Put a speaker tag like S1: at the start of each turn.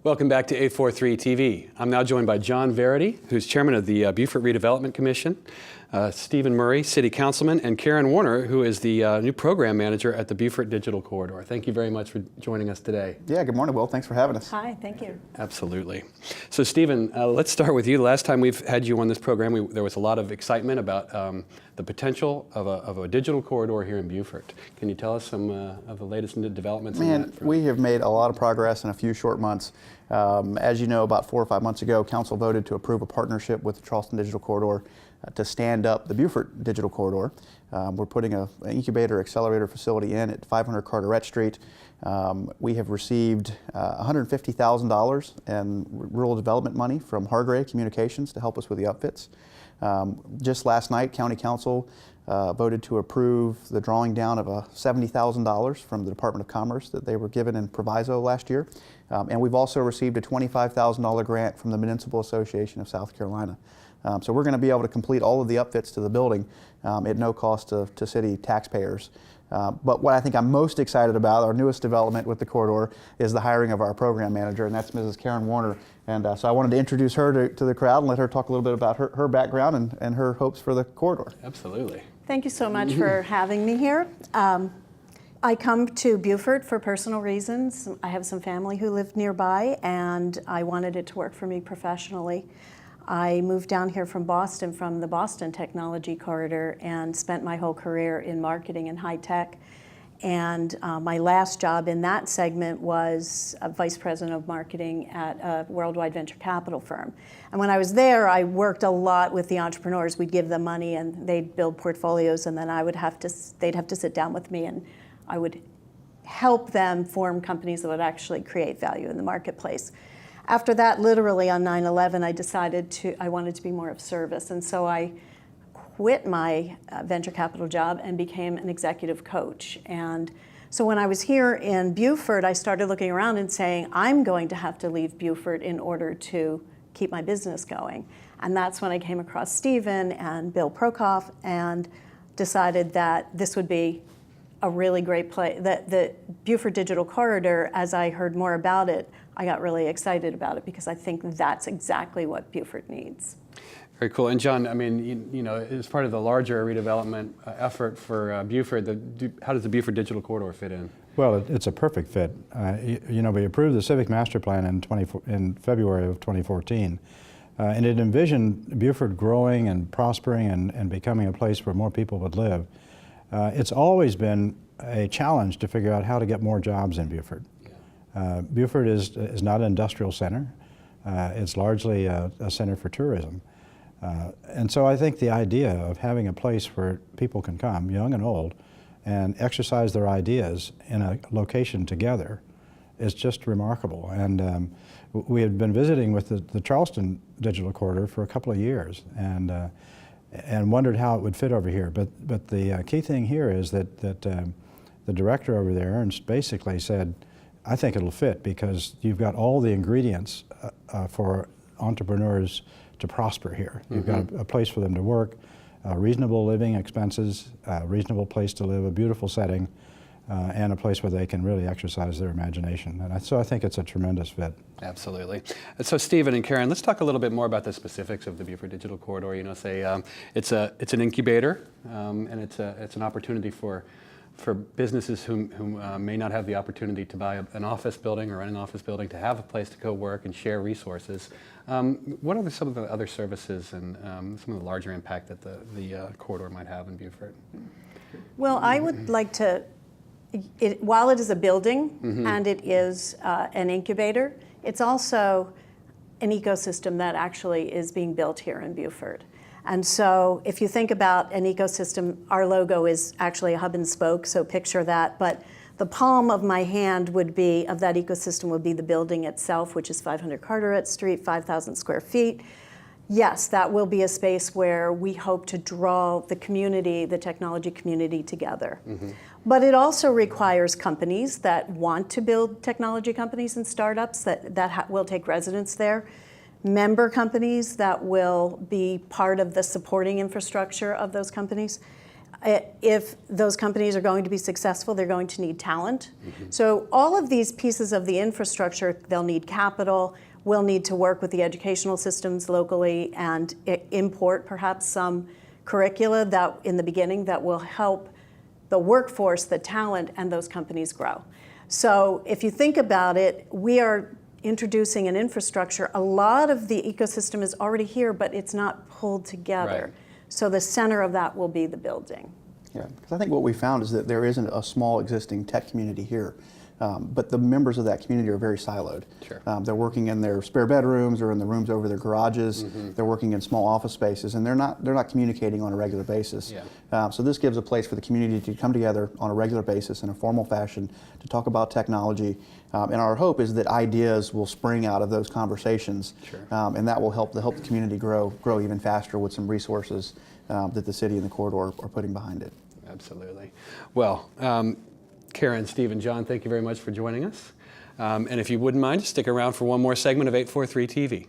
S1: Welcome back to 843 TV. I'm now joined by John Verity, who's chairman of the Beaufort Redevelopment Commission, Stephen Murray, city councilman, and Karen Warner, who is the new program manager at the Beaufort Digital Corridor. Thank you very much for joining us today.
S2: Yeah, good morning, Will. Thanks for having us.
S3: Hi, thank you. Absolutely.
S1: So Stephen, let's start with you. The last time we've had you on this program, there was a lot of excitement about the potential of a digital corridor here in Beaufort. Can you tell us some of the latest developments?
S2: Man, we have made a lot of progress in a few short months. As you know, about 4 or 5 months ago, Council voted to approve a partnership with the Charleston Digital Corridor to stand up the Beaufort Digital Corridor. We're putting an incubator accelerator facility in at 500 Carteret Street. We have received $150,000 in rural development money from Hargray Communications to help us with the upfits. Just last night, County Council voted to approve the drawing down of $70,000 from the Department of Commerce that they were given in proviso last year. And we've also received a $25,000 grant from the Municipal Association of South Carolina. So we're going to be able to complete all of the upfits to the building at no cost to city taxpayers. But what I think I'm most excited about, our newest development with the corridor, is the hiring of our program manager, and that's Mrs. Karen Warner. And so I wanted to introduce her to the crowd and let her talk a little bit about her background and her hopes for the corridor.
S1: Absolutely.
S3: Thank you so much for having me here. I come to Beaufort for personal reasons. I have some family who live nearby, and I wanted it to work for me professionally. I moved down here from Boston, from the Boston Technology Corridor, and spent my whole career in marketing and high tech. And my last job in that segment was vice president of marketing at a worldwide venture capital firm. And when I was there, I worked a lot with the entrepreneurs. We'd give them money and they'd build portfolios, and then they'd have to sit down with me and I would help them form companies that would actually create value in the marketplace. After that, literally on 9/11, I decided I wanted to be more of service. And so I quit my venture capital job and became an executive coach. And so when I was here in Beaufort, I started looking around and saying, I'm going to have to leave Beaufort in order to keep my business going. And that's when I came across Stephen and Bill Prokoff and decided that this would be a really great place. The Beaufort Digital Corridor, as I heard more about it, I got really excited about it because I think that's exactly what Beaufort needs.
S1: Very cool. And John, I mean, you know, as part of the larger redevelopment effort for Beaufort, how does the Beaufort Digital Corridor fit in?
S4: Well, it's a perfect fit. You know, we approved the Civic Master Plan in February of 2014, and it envisioned Beaufort growing and prospering and becoming a place where more people would live. It's always been a challenge to figure out how to get more jobs in Beaufort. Beaufort is not an industrial center. It's largely a center for tourism. And so I think the idea of having a place where people can come, young and old, and exercise their ideas in a location together is just remarkable. And we had been visiting with the Charleston Digital Corridor for a couple of years and wondered how it would fit over here. But the key thing here is that the director over there basically said, I think it'll fit because you've got all the ingredients for entrepreneurs to prosper here. You've got a place for them to work, reasonable living expenses, a reasonable place to live, a beautiful setting, and a place where they can really exercise their imagination. And so I think it's a tremendous fit.
S1: Absolutely. So Stephen and Karen, let's talk a little bit more about the specifics of the Beaufort Digital Corridor. You know, say it's an incubator, and it's an opportunity for businesses who may not have the opportunity to buy an office building or rent an office building to have a place to go work and share resources. What are some of the other services and some of the larger impact that the corridor might have in Beaufort?
S3: Well, I would like to, while it is a building and it is an incubator, it's also an ecosystem that actually is being built here in Beaufort. And so if you think about an ecosystem, our logo is actually a hub and spoke, so picture that. But the palm of my hand of that ecosystem would be the building itself, which is 500 Carteret Street, 5,000 square feet. Yes, that will be a space where we hope to draw the community, the technology community together. But it also requires companies that want to build technology companies and startups that will take residence there. Member companies that will be part of the supporting infrastructure of those companies. If those companies are going to be successful, they're going to need talent. So all of these pieces of the infrastructure, they'll need capital. We'll need to work with the educational systems locally and import perhaps some curricula that in the beginning that will help the workforce, the talent, and those companies grow. So if you think about it, we are introducing an infrastructure. A lot of the ecosystem is already here, but it's not pulled together.
S1: Right.
S3: So the center of that will be the building.
S2: Yeah, because I think what we found is that there isn't a small existing tech community here, but the members of that community are very siloed.
S1: Sure.
S2: They're working in their spare bedrooms or in the rooms over their garages. They're working in small office spaces, and they're not communicating on a regular basis.
S1: Yeah.
S2: So this gives a place for the community to come together on a regular basis in a formal fashion to talk about technology. And our hope is that ideas will spring out of those conversations,
S1: Sure.
S2: and that will help the community grow even faster with some resources that the city and the corridor are putting behind it.
S1: Absolutely. Well, Karen, Steve, and John, thank you very much for joining us. And if you wouldn't mind, just stick around for one more segment of 843 TV.